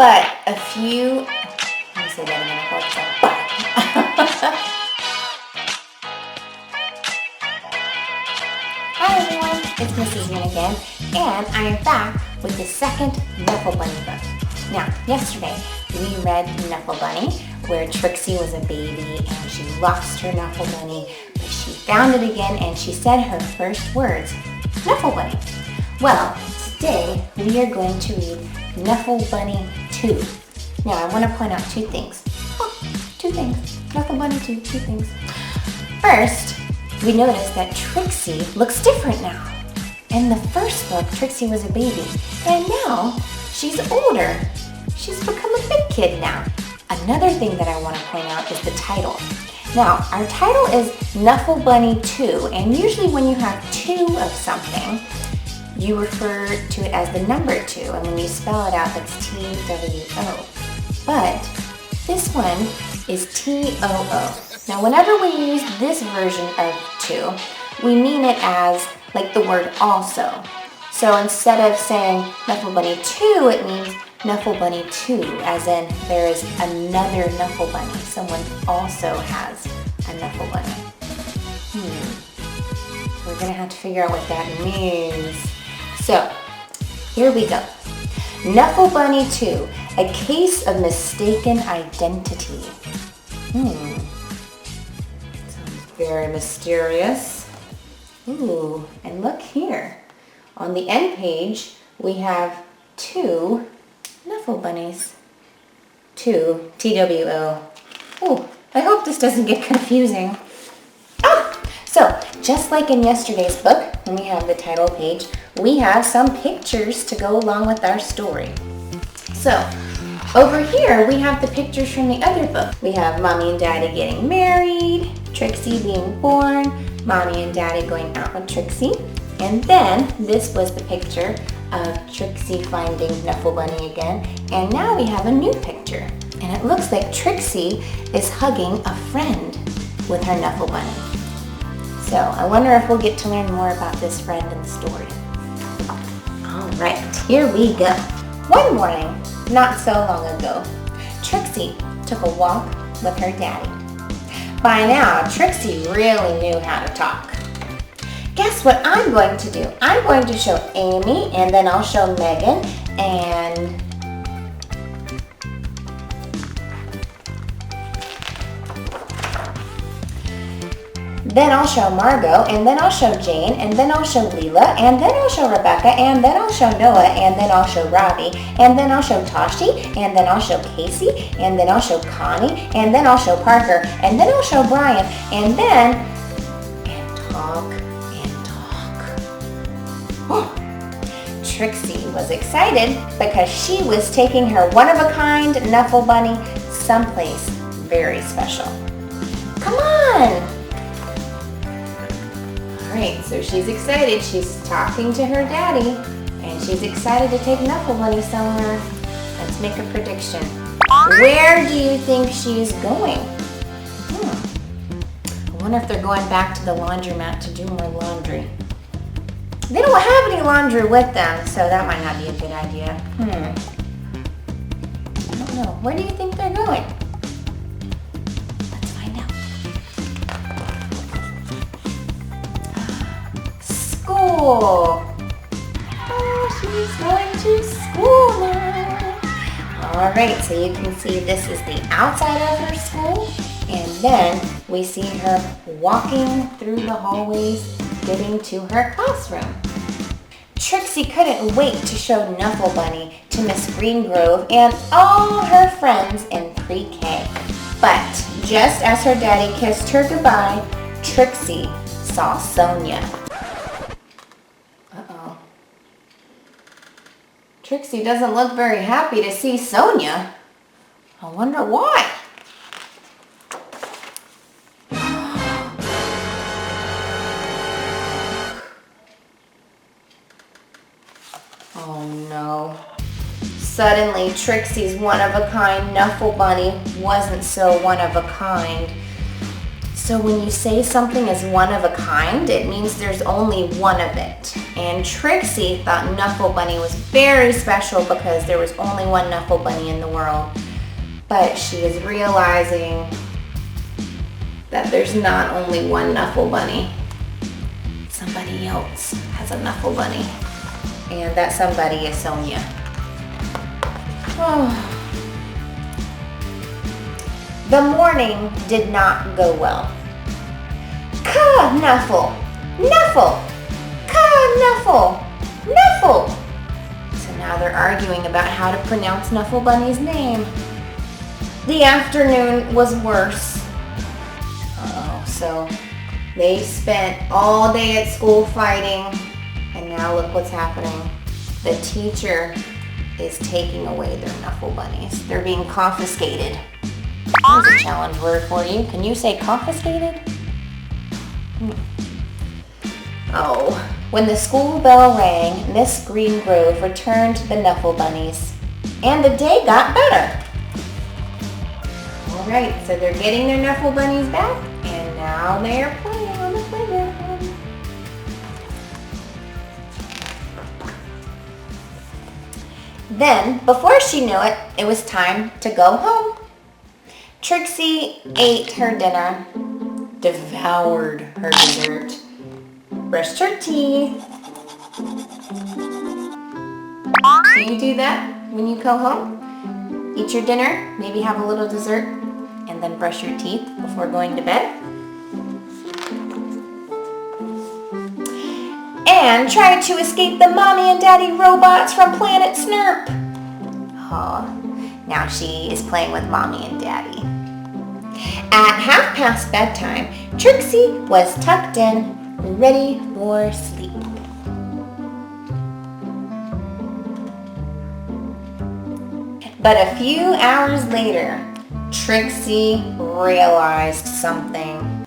But a few, let me say that again, I thought it said but. Hi everyone, it's Mrs. Yuen again, and I am back with the second Knuffle Bunny book. Now, yesterday we read Knuffle Bunny, where Trixie was a baby and she lost her Knuffle Bunny, but she found it again and she said her first words, Knuffle Bunny. Well, today we are going to read Knuffle Bunny 2. Now, I want to point out two things. Two things. Knuffle Bunny 2, two things. First, we notice that Trixie looks different now. In the first book, Trixie was a baby, and now she's older. She's become a big kid now. Another thing that I want to point out is the title. Now, our title is Knuffle Bunny 2, and usually when you have 2 of something, you refer to it as the number 2, and when you spell it out, that's T-W-O. But this one is T-O-O. Now, whenever we use this version of 2, we mean it as like the word also. So instead of saying Knuffle Bunny 2, it means Knuffle Bunny 2, as in there is another Knuffle Bunny. Someone also has a Knuffle Bunny. We're going to have to figure out what that means. So, here we go. Knuffle Bunny 2, a case of mistaken identity. Sounds very mysterious. Ooh, and look here. On the end page, we have 2 Knuffle Bunnies. 2, T-W-O. Ooh, I hope this doesn't get confusing. So, just like in yesterday's book, when we have the title page, we have some pictures to go along with our story. So, over here, we have the pictures from the other book. We have Mommy and Daddy getting married, Trixie being born, Mommy and Daddy going out with Trixie, and then this was the picture of Trixie finding Knuffle Bunny again, and now we have a new picture, and it looks like Trixie is hugging a friend with her Knuffle Bunny. So I wonder if we'll get to learn more about this friend in the story. All right, here we go. One morning, not so long ago, Trixie took a walk with her daddy. By now, Trixie really knew how to talk. Guess what I'm going to do? I'm going to show Amy, and then I'll show Megan, and then I'll show Margot, and then I'll show Jane, and then I'll show Leela, and then I'll show Rebecca, and then I'll show Noah, and then I'll show Robbie, and then I'll show Toshi, and then I'll show Casey, and then I'll show Connie, and then I'll show Parker, and then I'll show Brian, and then, and talk. Trixie was excited because she was taking her one-of-a-kind Knuffle Bunny someplace very special. Come on! Alright, so she's excited. She's talking to her daddy, and she's excited to take Knuffle Bunny somewhere. Let's make a prediction. Where do you think she's going? I wonder if they're going back to the laundromat to do more laundry. They don't have any laundry with them, so that might not be a good idea. I don't know. Where do you think they're going? Let's find out. School. Oh, she's going to school now. All right, so you can see this is the outside of her school, and then we see her walking through the hallways, getting to her classroom. Trixie couldn't wait to show Knuffle Bunny to Miss Greengrove and all her friends in pre-K. But just as her daddy kissed her goodbye, Trixie saw Sonia. Uh-oh. Trixie doesn't look very happy to see Sonia. I wonder why. Oh no. Suddenly, Trixie's one-of-a-kind Knuffle Bunny wasn't so one-of-a-kind. So when you say something is one of a kind, it means there's only one of it. And Trixie thought Knuffle Bunny was very special because there was only one Knuffle Bunny in the world. But she is realizing that there's not only one Knuffle Bunny. Somebody else has a Knuffle Bunny. And that somebody is Sonia. Oh. The morning did not go well. Ka Knuffle, Knuffle, Ka Knuffle, Knuffle. So now they're arguing about how to pronounce Knuffle Bunny's name. The afternoon was worse. So they spent all day at school fighting, and now look what's happening. The teacher is taking away their Knuffle Bunnies. They're being confiscated. Here's a challenge word for you. Can you say confiscated? Oh, when the school bell rang, Miss Greengrove returned the Knuffle Bunnies, and the day got better. All right, so they're getting their Knuffle Bunnies back, and now they're playing on the playground. Then, before she knew it, it was time to go home. Trixie ate her dinner, devoured her dessert, brushed her teeth. Do you do that when you go home? Eat your dinner, maybe have a little dessert, and then brush your teeth before going to bed? And try to escape the mommy and daddy robots from Planet Snurp. Oh, now she is playing with mommy and daddy. At 1:30 bedtime, Trixie was tucked in, ready for sleep. But a few hours later, Trixie realized something.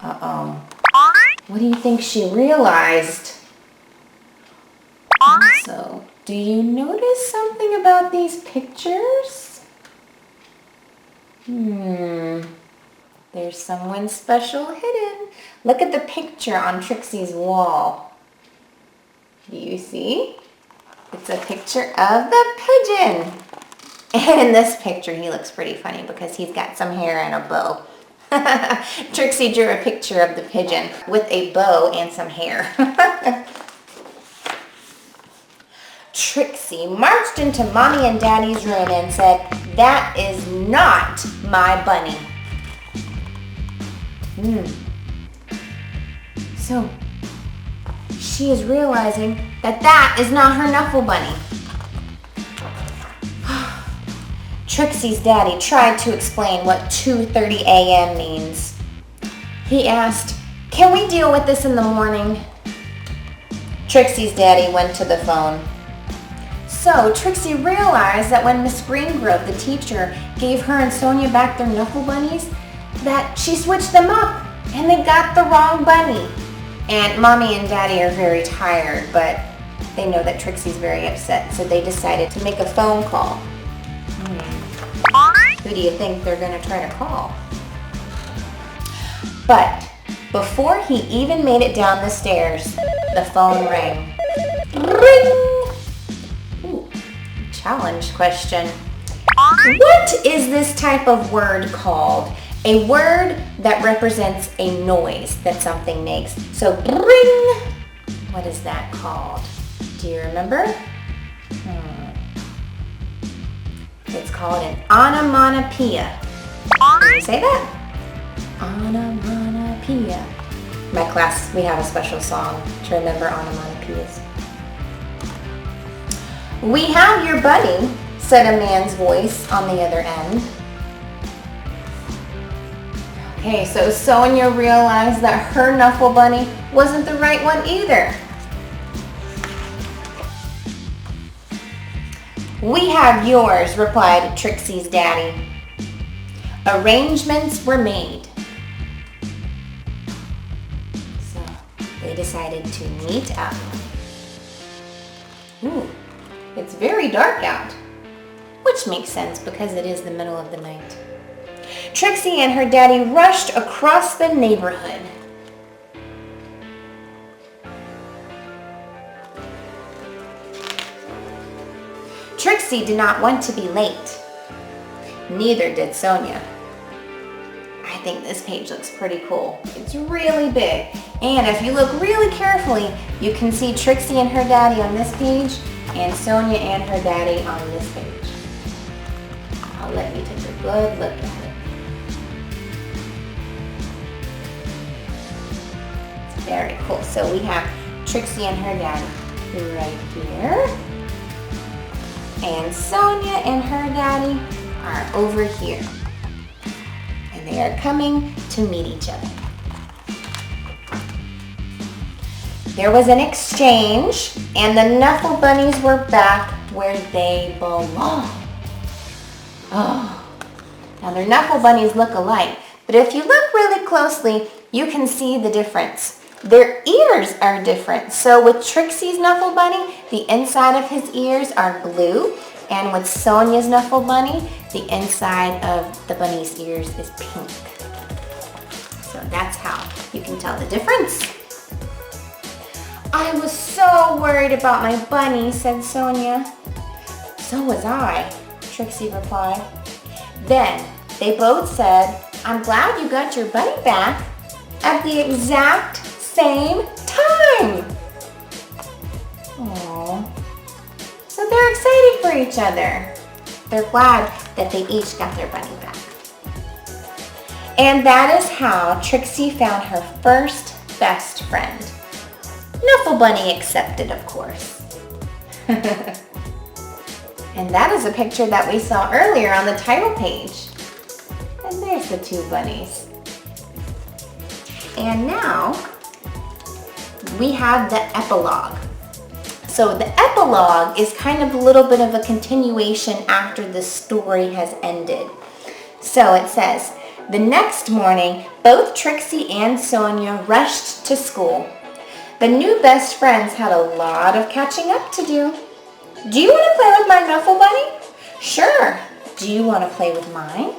Uh-oh. What do you think she realized? Also, do you notice something about these pictures? There's someone special hidden. Look at the picture on Trixie's wall. Do you see? It's a picture of the pigeon. And in this picture, he looks pretty funny because he's got some hair and a bow. Trixie drew a picture of the pigeon with a bow and some hair. Trixie marched into Mommy and Daddy's room and said, "That is not my bunny." So, she is realizing that that is not her Knuffle Bunny. Trixie's daddy tried to explain what 2:30 a.m. means. He asked, "Can we deal with this in the morning?" Trixie's daddy went to the phone. So Trixie realized that when Miss Greengrove, the teacher, gave her and Sonia back their Knuffle Bunnies, that she switched them up and they got the wrong bunny. And Mommy and Daddy are very tired, but they know that Trixie's very upset, so they decided to make a phone call. Who do you think they're going to try to call? But before he even made it down the stairs, the phone rang. Ring! Ooh, challenge question. What is this type of word called? A word that represents a noise that something makes. So ring! What is that called? Do you remember? It's called an onomatopoeia. Can you say that? Onomatopoeia. My class, we have a special song to remember onomatopoeias. "We have your bunny," said a man's voice on the other end. Okay, so Sonia realized that her Knuffle Bunny wasn't the right one either. "We have yours," replied Trixie's daddy. Arrangements were made. So they decided to meet up. Ooh, it's very dark out, which makes sense because it is the middle of the night. Trixie and her daddy rushed across the neighborhood. Trixie did not want to be late. Neither did Sonia. I think this page looks pretty cool. It's really big. And if you look really carefully, you can see Trixie and her daddy on this page and Sonia and her daddy on this page. I'll let you take a good look at it. It's very cool. So we have Trixie and her daddy right here. And Sonia and her daddy are over here. And they are coming to meet each other. There was an exchange, and the Knuffle Bunnies were back where they belong. Oh, now their Knuffle Bunnies look alike, but if you look really closely, you can see the difference. Their ears are different. So with Trixie's Knuffle Bunny, the inside of his ears are blue, and with Sonia's Knuffle Bunny, the inside of the bunny's ears is pink. So that's how you can tell the difference. I was so worried about my bunny, said Sonia. So was I, Trixie replied. Then they both said, I'm glad you got your bunny back at the exact same time. Aww. So they're excited for each other. They're glad that they each got their bunny back. And that is how Trixie found her first best friend. Knuffle Bunny accepted, of course. And that is a picture that we saw earlier on the title page. And there's the two bunnies. And now we have the epilogue. So the epilogue is kind of a little bit of a continuation after the story has ended. So it says, the next morning, both Trixie and Sonia rushed to school. The new best friends had a lot of catching up to do. Do you want to play with my Knuffle Bunny? Sure. Do you want to play with mine?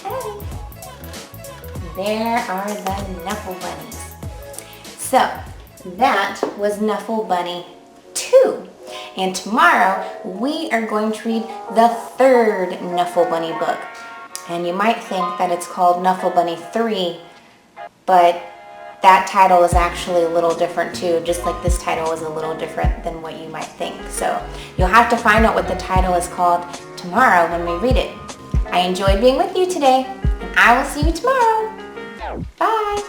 Okay. There are the Knuffle Bunnies. So that was Knuffle Bunny 2. And tomorrow we are going to read the third Knuffle Bunny book. And you might think that it's called Knuffle Bunny 3, but that title is actually a little different too, just like this title is a little different than what you might think. So you'll have to find out what the title is called tomorrow when we read it. I enjoyed being with you today, and I will see you tomorrow. Bye!